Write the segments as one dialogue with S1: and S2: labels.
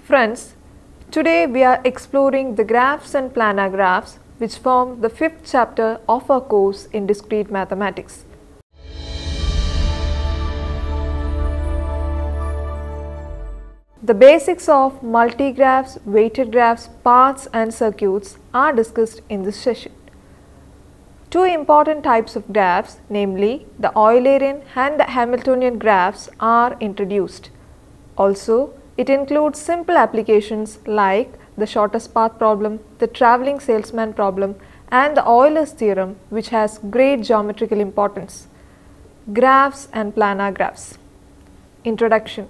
S1: Friends, today we are exploring the graphs and planar graphs which form the fifth chapter of our course in discrete mathematics. The basics of multigraphs, weighted graphs, paths and circuits are discussed in this session. Two important types of graphs, namely the Eulerian and the Hamiltonian graphs, are introduced. Also, it includes simple applications like the shortest path problem, the travelling salesman problem and the Euler's theorem, which has great geometrical importance. Graphs and planar graphs. Introduction.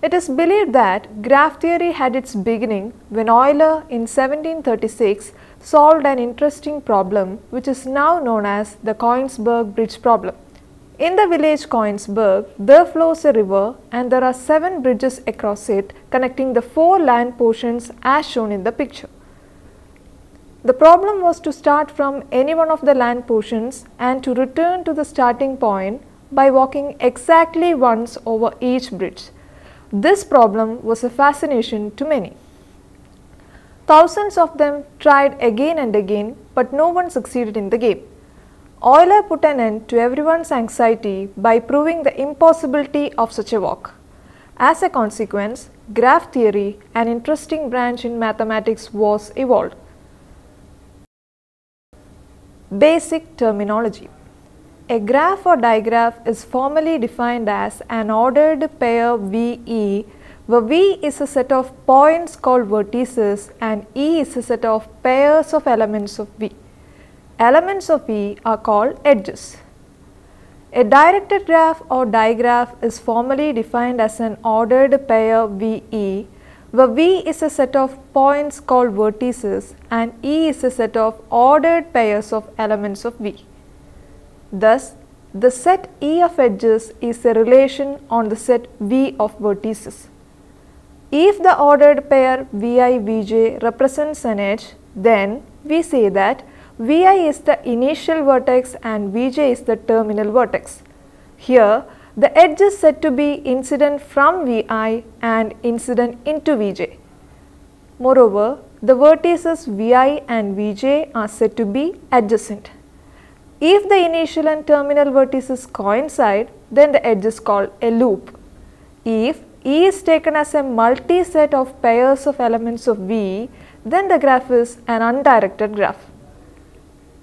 S1: It is believed that graph theory had its beginning when Euler in 1736 solved an interesting problem which is now known as the Königsberg Bridge problem. In the village Königsberg, there flows a river and there are 7 bridges across it connecting the 4 land portions as shown in the picture. The problem was to start from any one of the land portions and to return to the starting point by walking exactly once over each bridge. This problem was a fascination to many. Thousands of them tried again and again, but no one succeeded in the game. Euler put an end to everyone's anxiety by proving the impossibility of such a walk. As a consequence, graph theory, an interesting branch in mathematics, was evolved. Basic terminology. A graph or digraph is formally defined as an ordered pair VE, where V is a set of points called vertices and E is a set of pairs of elements of V. Elements of V are called edges. A directed graph or digraph is formally defined as an ordered pair VE, where V is a set of points called vertices and E is a set of ordered pairs of elements of V. Thus, the set E of edges is a relation on the set V of vertices. If the ordered pair Vi Vj represents an edge, then we say that Vi is the initial vertex and Vj is the terminal vertex. Here, the edge is said to be incident from Vi and incident into Vj. Moreover, the vertices Vi and Vj are said to be adjacent. If the initial and terminal vertices coincide, then the edge is called a loop. If E is taken as a multi-set of pairs of elements of V, then the graph is an undirected graph.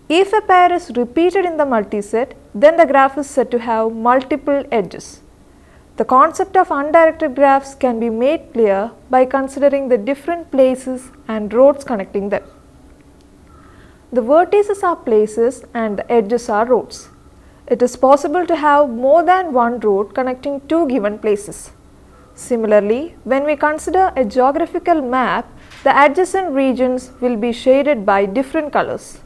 S1: If a pair is repeated in the multi-set, then the graph is said to have multiple edges. The concept of undirected graphs can be made clear by considering the different places and roads connecting them. The vertices are places and the edges are roads. It is possible to have more than one road connecting two given places. Similarly, when we consider a geographical map, the adjacent regions will be shaded by different colors.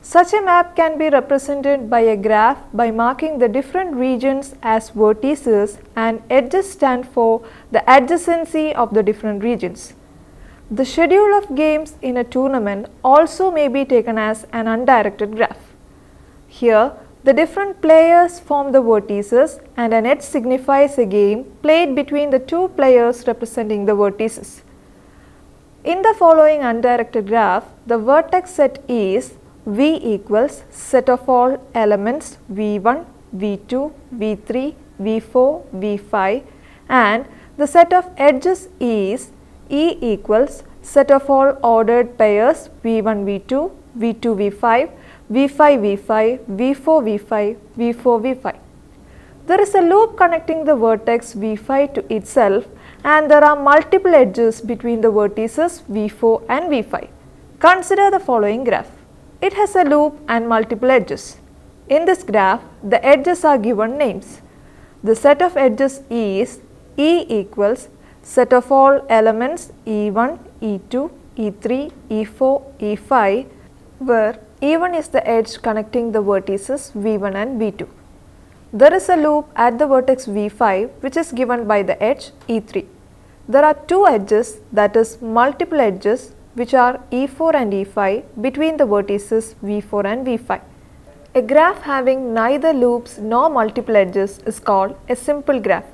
S1: Such a map can be represented by a graph by marking the different regions as vertices and edges stand for the adjacency of the different regions. The schedule of games in a tournament also may be taken as an undirected graph. Here, the different players form the vertices and an edge signifies a game played between the two players representing the vertices. In the following undirected graph, the vertex set is V equals set of all elements V1, V2, V3, V4, V5 and the set of edges is E equals set of all ordered pairs V1, V2, V2, V5, V5, V5, V4, V5, V4, V5. There is a loop connecting the vertex V5 to itself and there are multiple edges between the vertices V4 and V5. Consider the following graph. It has a loop and multiple edges. In this graph, the edges are given names. The set of edges is E equals set of all elements E1, E2, E3, E4, E5, where E1 is the edge connecting the vertices V1 and V2. There is a loop at the vertex V5 which is given by the edge E3. There are two edges, that is multiple edges, which are E4 and E5 between the vertices V4 and V5. A graph having neither loops nor multiple edges is called a simple graph.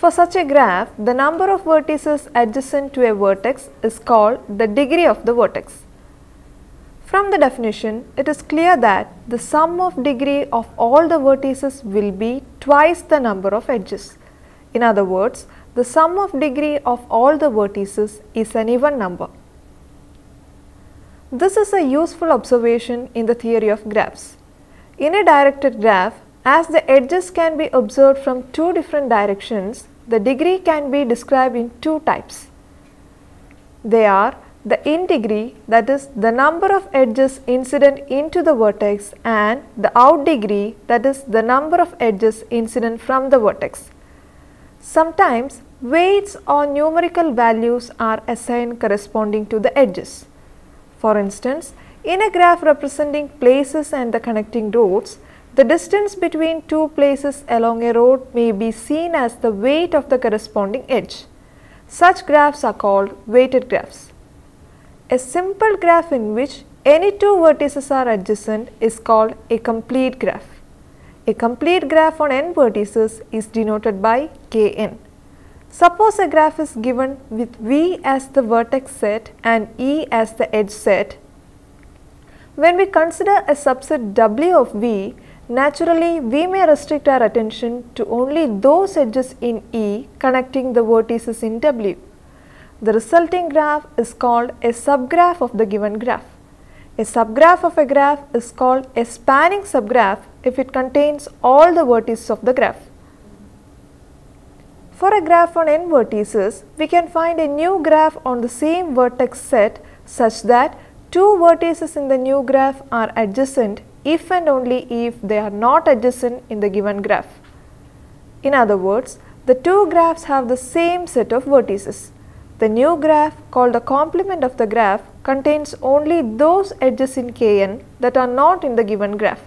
S1: For such a graph, the number of vertices adjacent to a vertex is called the degree of the vertex. From the definition, it is clear that the sum of degree of all the vertices will be twice the number of edges. In other words, the sum of degree of all the vertices is an even number. This is a useful observation in the theory of graphs. In a directed graph, as the edges can be observed from two different directions, the degree can be described in two types. They are the in degree, that is the number of edges incident into the vertex, and the out degree, that is the number of edges incident from the vertex. Sometimes weights or numerical values are assigned corresponding to the edges. For instance, in a graph representing places and the connecting roads, the distance between two places along a road may be seen as the weight of the corresponding edge. Such graphs are called weighted graphs. A simple graph in which any two vertices are adjacent is called a complete graph. A complete graph on n vertices is denoted by Kn. Suppose a graph is given with V as the vertex set and E as the edge set. When we consider a subset W of V, naturally we may restrict our attention to only those edges in E connecting the vertices in W. The resulting graph is called a subgraph of the given graph. A subgraph of a graph is called a spanning subgraph if it contains all the vertices of the graph. For a graph on n vertices, we can find a new graph on the same vertex set such that two vertices in the new graph are adjacent if and only if they are not adjacent in the given graph. In other words, the two graphs have the same set of vertices. The new graph, called the complement of the graph, contains only those edges in Kn that are not in the given graph.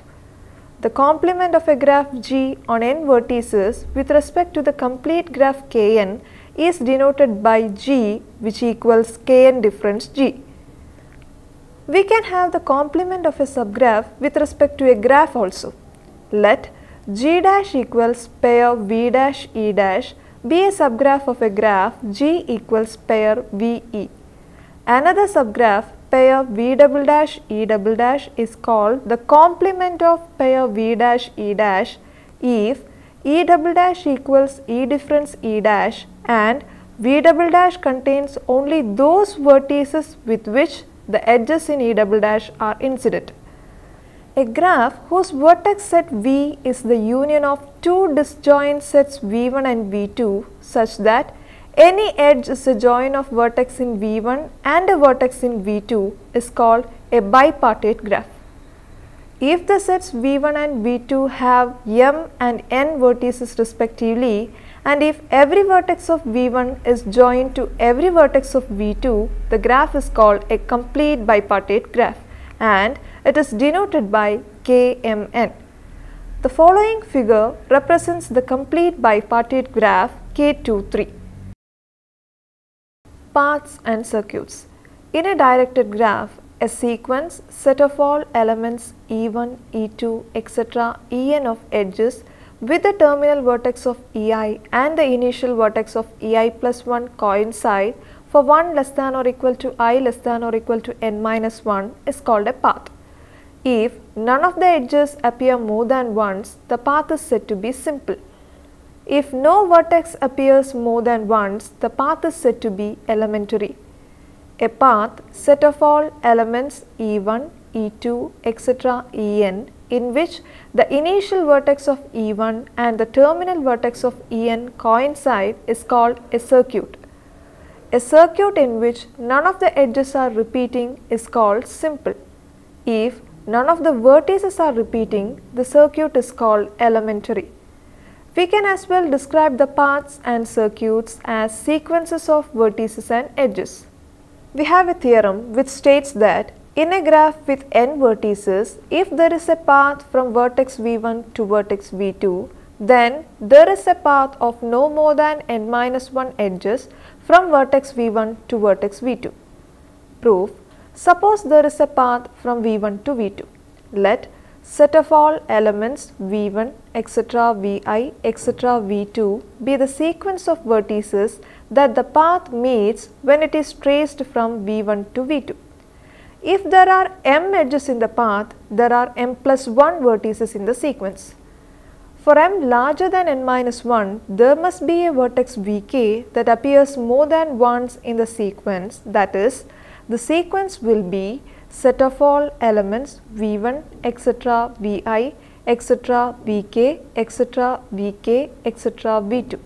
S1: The complement of a graph G on n vertices with respect to the complete graph Kn is denoted by G, which equals Kn difference G. We can have the complement of a subgraph with respect to a graph also. Let G dash equals pair V dash E dash be a subgraph of a graph G equals pair VE. Another subgraph pair V double dash E double dash is called the complement of pair V dash E dash if E double dash equals E difference E dash and V double dash contains only those vertices with which the edges in E double dash are incident. A graph whose vertex set V is the union of two disjoint sets V1 and V2 such that any edge is a join of vertex in V1 and a vertex in V2 is called a bipartite graph. If the sets V1 and V2 have m and n vertices respectively, and if every vertex of V1 is joined to every vertex of V2, the graph is called a complete bipartite graph and it is denoted by Kmn. The following figure represents the complete bipartite graph K23. Paths and circuits. In a directed graph, a sequence set of all elements E1, E2, etc. En of edges with the terminal vertex of Ei and the initial vertex of Ei plus 1 coincide for 1 less than or equal to I less than or equal to n minus 1 is called a path. If none of the edges appear more than once, the path is said to be simple. If no vertex appears more than once, the path is said to be elementary. A path set of all elements E1, E2, etc. En in which the initial vertex of E1 and the terminal vertex of En coincide is called a circuit. A circuit in which none of the edges are repeating is called simple. If none of the vertices are repeating, the circuit is called elementary. We can as well describe the paths and circuits as sequences of vertices and edges. We have a theorem which states that in a graph with n vertices, if there is a path from vertex V1 to vertex V2, then there is a path of no more than n minus 1 edges from vertex V1 to vertex V2. Proof: suppose there is a path from V1 to V2. Let set of all elements V1 etc. Vi etc. V2 be the sequence of vertices that the path meets when it is traced from V1 to V2. If there are m edges in the path, there are m plus 1 vertices in the sequence. For m larger than n minus 1, there must be a vertex Vk that appears more than once in the sequence, that is, the sequence will be set of all elements V1 etc. Vi etc. Vk etc. Vk etc. V2.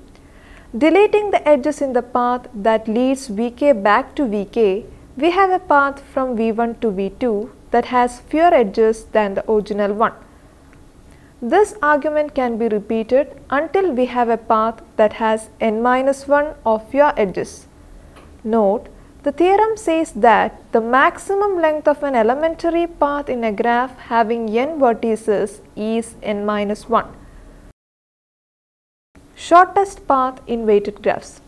S1: Deleting the edges in the path that leads Vk back to Vk, we have a path from V1 to V2 that has fewer edges than the original one. This argument can be repeated until we have a path that has n minus 1 or fewer edges. Note, the theorem says that the maximum length of an elementary path in a graph having n vertices is n minus 1. Shortest path in weighted graphs.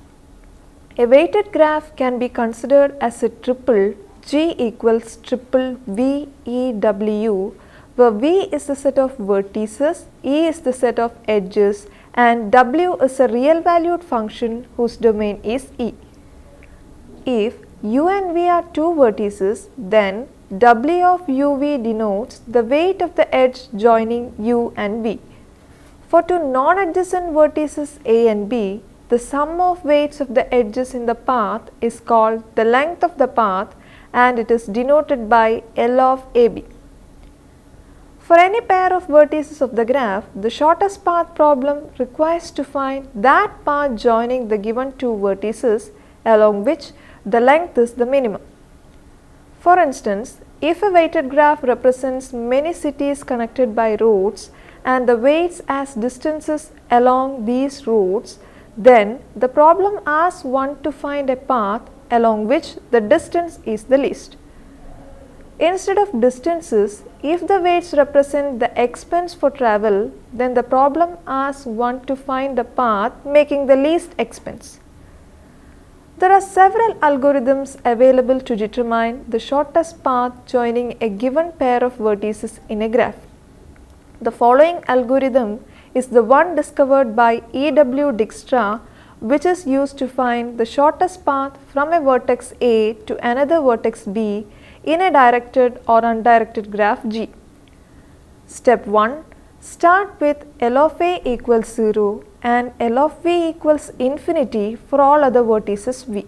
S1: A weighted graph can be considered as a triple G equals triple V E W, where V is the set of vertices, E is the set of edges, and W is a real valued function whose domain is E. If U and V are two vertices, then W of UV denotes the weight of the edge joining U and V. For two non-adjacent vertices A and B, the sum of weights of the edges in the path is called the length of the path, and it is denoted by L of AB. For any pair of vertices of the graph, the shortest path problem requires to find that path joining the given two vertices along which the length is the minimum. For instance, if a weighted graph represents many cities connected by roads and the weights as distances along these roads, then the problem asks one to find a path along which the distance is the least. Instead of distances, if the weights represent the expense for travel, then the problem asks one to find the path making the least expense. There are several algorithms available to determine the shortest path joining a given pair of vertices in a graph. The following algorithm is the one discovered by E.W. Dijkstra, which is used to find the shortest path from a vertex A to another vertex B in a directed or undirected graph G. Step 1. Start with L of A equals 0 and L of V equals infinity for all other vertices V.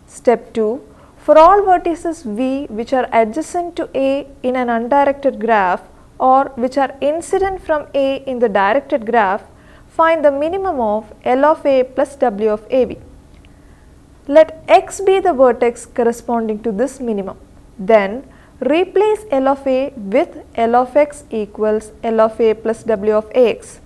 S1: Step 2. For all vertices V which are adjacent to A in an undirected graph or which are incident from A in the directed graph, find the minimum of L of A plus W of AB. Let X be the vertex corresponding to this minimum. Then replace L of A with L of X equals L of A plus W of AX.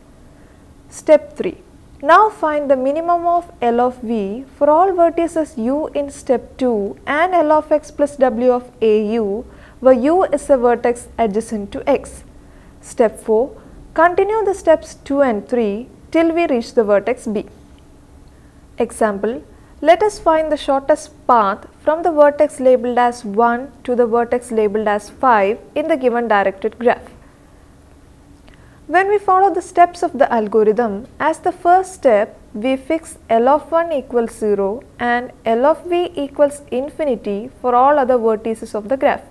S1: Step 3. Now find the minimum of L of V for all vertices U in step 2 and L of X plus W of AU, where U is a vertex adjacent to X. Step 4. Continue the steps 2 and 3 till we reach the vertex B. Example. Let us find the shortest path from the vertex labeled as 1 to the vertex labeled as 5 in the given directed graph. When we follow the steps of the algorithm, as the first step, we fix L of 1 equals 0 and L of V equals infinity for all other vertices of the graph.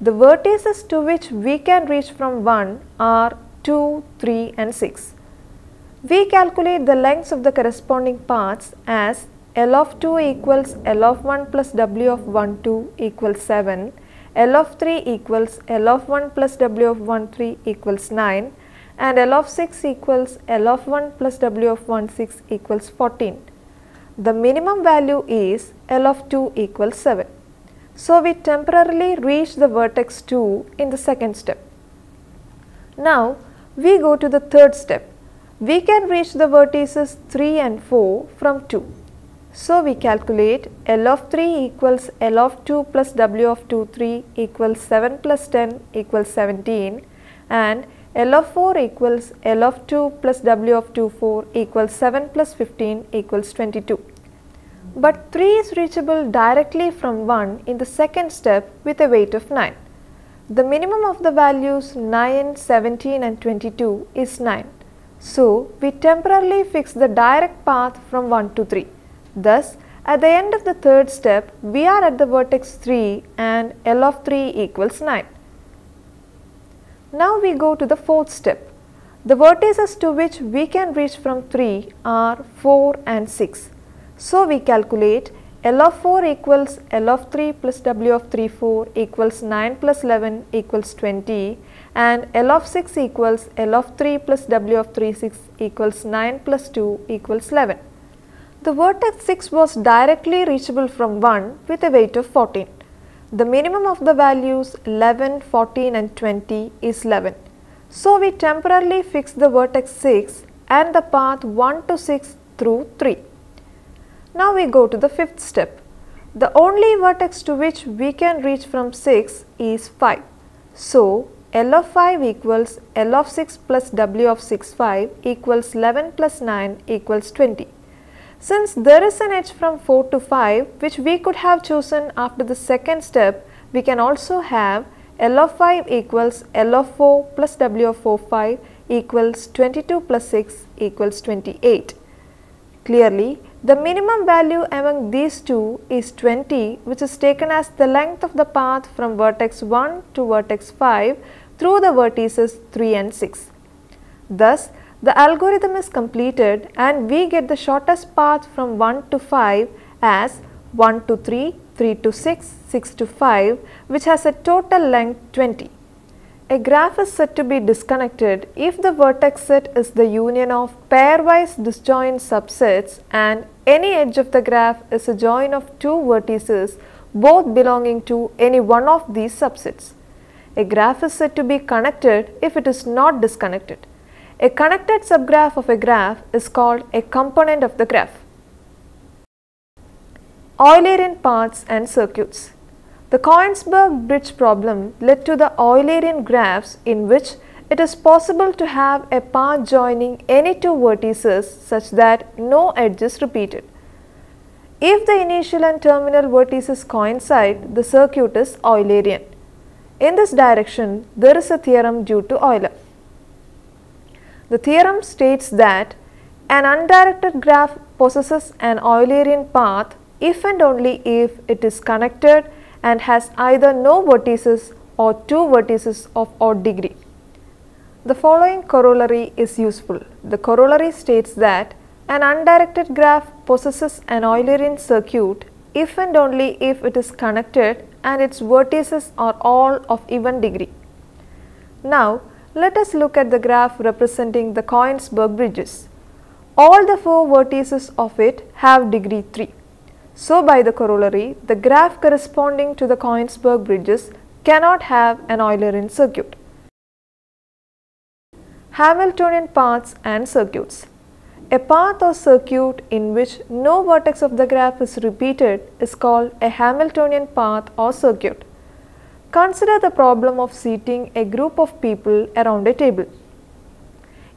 S1: The vertices to which we can reach from 1 are 2, 3 and 6. We calculate the lengths of the corresponding paths as L of 2 equals L of 1 plus W of 1 2 equals 7, L of 3 equals L of 1 plus W of 1 3 equals 9, and L of 6 equals L of 1 plus W of 1 6 equals 14. The minimum value is L of 2 equals 7. So we temporarily reach the vertex 2 in the second step. Now we go to the third step. We can reach the vertices 3 and 4 from 2. So we calculate L of 3 equals L of 2 plus W of 2 3 equals 7 plus 10 equals 17, and L of 4 equals L of 2 plus W of 2 4 equals 7 plus 15 equals 22. But 3 is reachable directly from 1 in the second step with a weight of 9. The minimum of the values 9, 17 and 22 is 9. So, we temporarily fix the direct path from 1 to 3. Thus, at the end of the third step, we are at the vertex 3 and L of 3 equals 9. Now we go to the fourth step. The vertices to which we can reach from 3 are 4 and 6. So, we calculate L of 4 equals L of 3 plus W of 3 4 equals 9 plus 11 equals 20 and L of 6 equals L of 3 plus W of 3 6 equals 9 plus 2 equals 11. The vertex 6 was directly reachable from 1 with a weight of 14. The minimum of the values 11, 14 and 20 is 11. So, we temporarily fix the vertex 6 and the path 1 to 6 through 3. Now we go to the fifth step. The only vertex to which we can reach from 6 is 5. So, L of 5 equals L of 6 plus W of 6 5 equals 11 plus 9 equals 20. Since there is an edge from 4 to 5 which we could have chosen after the second step, we can also have L of 5 equals L of 4 plus W of 4 5 equals 22 plus 6 equals 28. Clearly, the minimum value among these two is 20, which is taken as the length of the path from vertex 1 to vertex 5 through the vertices 3 and 6. Thus, the algorithm is completed and we get the shortest path from 1 to 5 as 1 to 3, 3 to 6, 6 to 5, which has a total length 20. A graph is said to be disconnected if the vertex set is the union of pairwise disjoint subsets and any edge of the graph is a join of two vertices both belonging to any one of these subsets. A graph is said to be connected if it is not disconnected. A connected subgraph of a graph is called a component of the graph. Eulerian paths and circuits. The Coinsberg bridge problem led to the Eulerian graphs in which it is possible to have a path joining any two vertices such that no edge is repeated. If the initial and terminal vertices coincide, the circuit is Eulerian. In this direction, there is a theorem due to Euler. The theorem states that an undirected graph possesses an Eulerian path if and only if it is connected and has either no vertices or two vertices of odd degree. The following corollary is useful. The corollary states that an undirected graph possesses an Eulerian circuit if and only if it is connected and its vertices are all of even degree. Now, let us look at the graph representing the Coinsberg bridges. All the four vertices of it have degree 3. So, by the corollary, the graph corresponding to the Coinsberg bridges cannot have an Eulerian circuit. Hamiltonian paths and circuits. A path or circuit in which no vertex of the graph is repeated is called a Hamiltonian path or circuit. Consider the problem of seating a group of people around a table.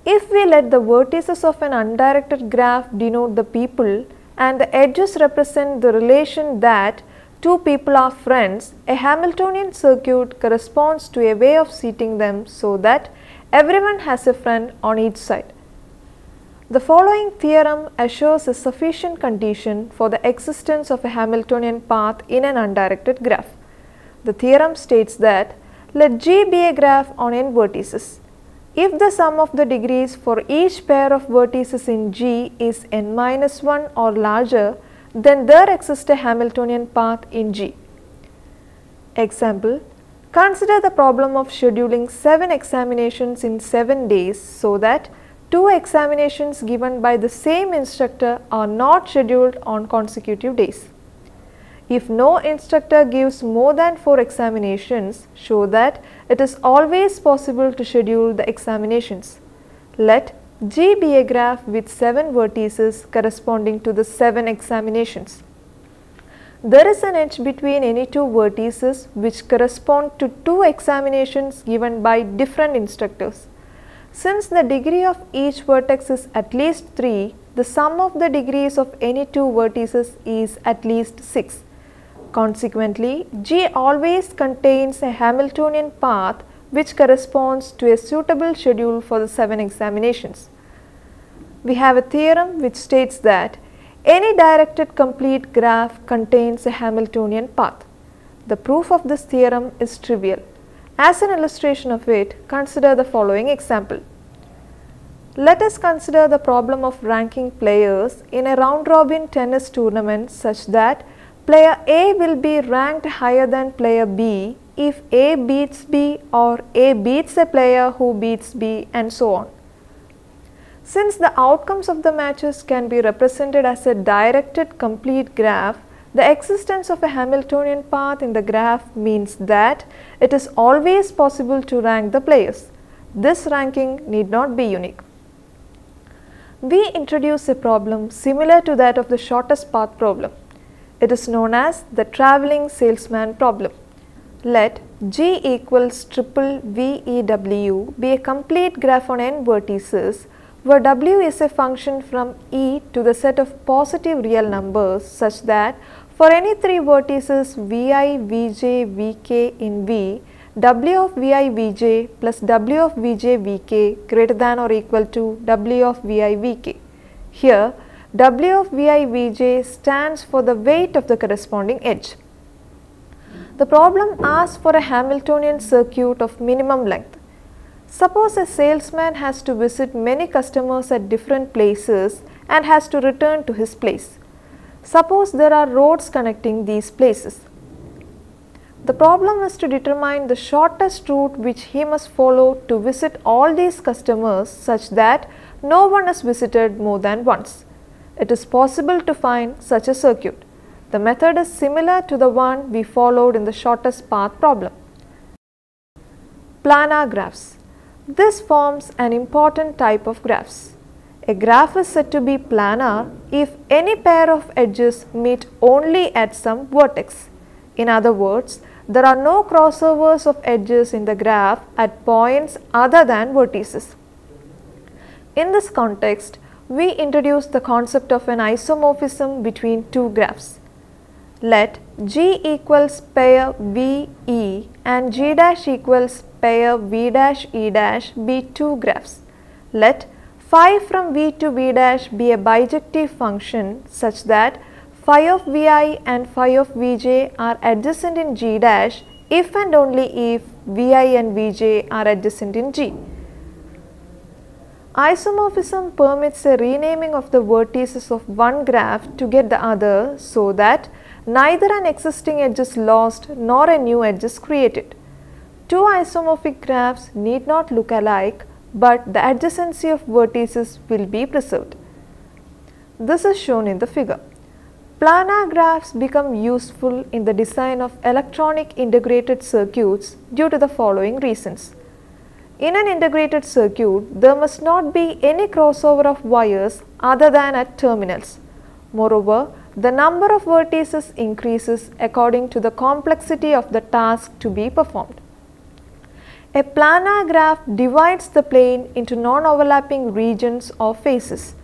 S1: If we let the vertices of an undirected graph denote the people and the edges represent the relation that two people are friends, a Hamiltonian circuit corresponds to a way of seating them so that everyone has a friend on each side. The following theorem assures a sufficient condition for the existence of a Hamiltonian path in an undirected graph. The theorem states that let G be a graph on n vertices. If the sum of the degrees for each pair of vertices in G is n-1 or larger, then there exists a Hamiltonian path in G. Example: consider the problem of scheduling 7 examinations in 7 days so that 2 examinations given by the same instructor are not scheduled on consecutive days. If no instructor gives more than 4 examinations, show that it is always possible to schedule the examinations. Let G be a graph with 7 vertices corresponding to the 7 examinations. There is an edge between any two vertices which correspond to 2 examinations given by different instructors. Since the degree of each vertex is at least 3, the sum of the degrees of any two vertices is at least 6. Consequently, G always contains a Hamiltonian path which corresponds to a suitable schedule for the 7 examinations. We have a theorem which states that any directed complete graph contains a Hamiltonian path. The proof of this theorem is trivial. As an illustration of it, consider the following example. Let us consider the problem of ranking players in a round-robin tennis tournament such that player A will be ranked higher than player B if A beats B or A beats a player who beats B, and so on. Since the outcomes of the matches can be represented as a directed complete graph, the existence of a Hamiltonian path in the graph means that it is always possible to rank the players. This ranking need not be unique. We introduce a problem similar to that of the shortest path problem. It is known as the travelling salesman problem. Let G equals triple VEW be a complete graph on n vertices where W is a function from E to the set of positive real numbers such that for any 3 vertices Vi, Vj, Vk in V, W of Vi Vj plus W of Vj Vk greater than or equal to W of Vi Vk. Here, W of Vi Vj stands for the weight of the corresponding edge. The problem asks for a Hamiltonian circuit of minimum length. Suppose a salesman has to visit many customers at different places and has to return to his place. Suppose there are roads connecting these places. The problem is to determine the shortest route which he must follow to visit all these customers such that no one is visited more than once. It is possible to find such a circuit. The method is similar to the one we followed in the shortest path problem. Planar graphs. This forms an important type of graphs. A graph is said to be planar if any pair of edges meet only at some vertex. In other words, there are no crossovers of edges in the graph at points other than vertices. In this context, we introduce the concept of an isomorphism between two graphs. Let G equals pair VE and G dash equals pair V dash E dash be two graphs. Let phi from V to V dash be a bijective function such that phi of Vi and phi of Vj are adjacent in G dash if and only if Vi and Vj are adjacent in G. Isomorphism permits a renaming of the vertices of one graph to get the other so that neither an existing edge is lost nor a new edge is created. Two isomorphic graphs need not look alike, but the adjacency of vertices will be preserved. This is shown in the figure. Planar graphs become useful in the design of electronic integrated circuits due to the following reasons. In an integrated circuit, there must not be any crossover of wires other than at terminals. Moreover, the number of vertices increases according to the complexity of the task to be performed. A planar graph divides the plane into non-overlapping regions or faces.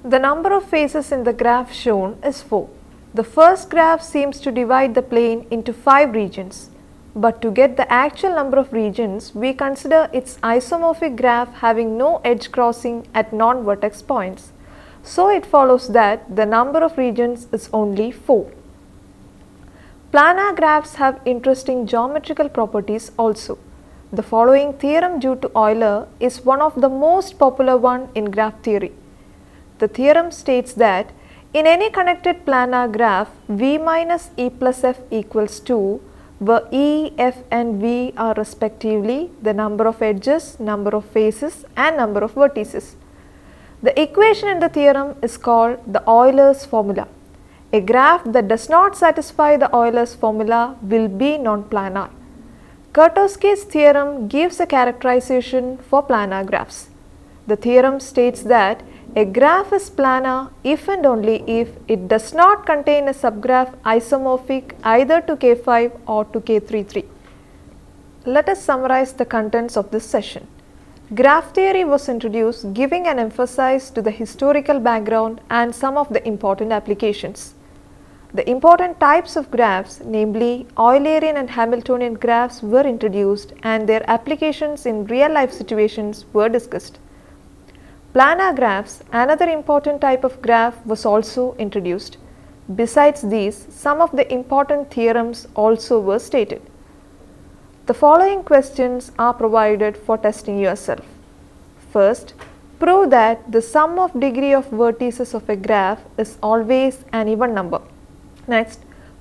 S1: The number of faces in the graph shown is 4. The first graph seems to divide the plane into 5 regions. But to get the actual number of regions, we consider its isomorphic graph having no edge crossing at non-vertex points. So it follows that the number of regions is only 4. Planar graphs have interesting geometrical properties also. The following theorem due to Euler is one of the most popular one in graph theory. The theorem states that in any connected planar graph, V minus E plus F equals 2, where E, F and V are respectively the number of edges, number of faces and number of vertices. The equation in the theorem is called the Euler's formula. A graph that does not satisfy the Euler's formula will be non-planar. Kuratowski's theorem gives a characterization for planar graphs. The theorem states that a graph is planar if and only if it does not contain a subgraph isomorphic either to K5 or to K33. Let us summarize the contents of this session. Graph theory was introduced, giving an emphasis to the historical background and some of the important applications. The important types of graphs, namely Eulerian and Hamiltonian graphs, were introduced and their applications in real-life situations were discussed. Planar graphs, another important type of graph, was also introduced. Besides these, some of the important theorems also were stated. The following questions are provided for testing yourself. First, prove that the sum of degree of vertices of a graph is always an even number. Next,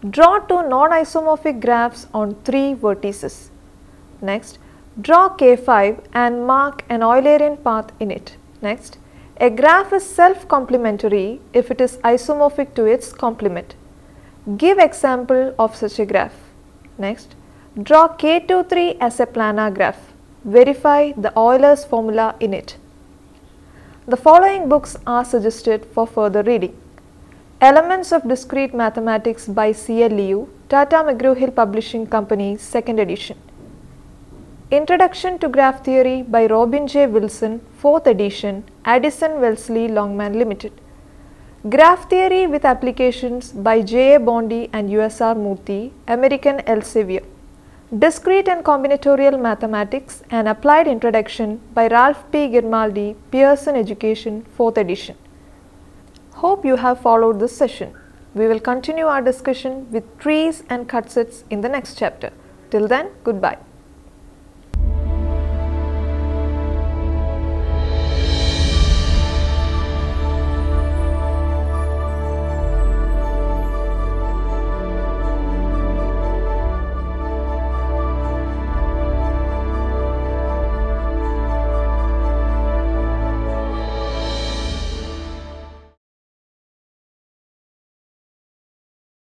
S1: draw two non-isomorphic graphs on 3 vertices. Next, draw K5 and mark an Eulerian path in it. Next, a graph is self-complementary if it is isomorphic to its complement. Give example of such a graph. Next, draw K23 as a planar graph. Verify the Euler's formula in it. The following books are suggested for further reading. Elements of Discrete Mathematics by C. L. Liu, Tata McGraw-Hill Publishing Company, 2nd edition. Introduction to Graph Theory by Robin J. Wilson, 4th edition, Addison Wellesley Longman Limited. Graph Theory with Applications by J. A. Bondi and U. S. R. Murthy, American Elsevier. Discrete and Combinatorial Mathematics, an Applied Introduction by Ralph P. Grimaldi, Pearson Education, 4th edition. Hope you have followed this session. We will continue our discussion with trees and cut sets in the next chapter. Till then, goodbye.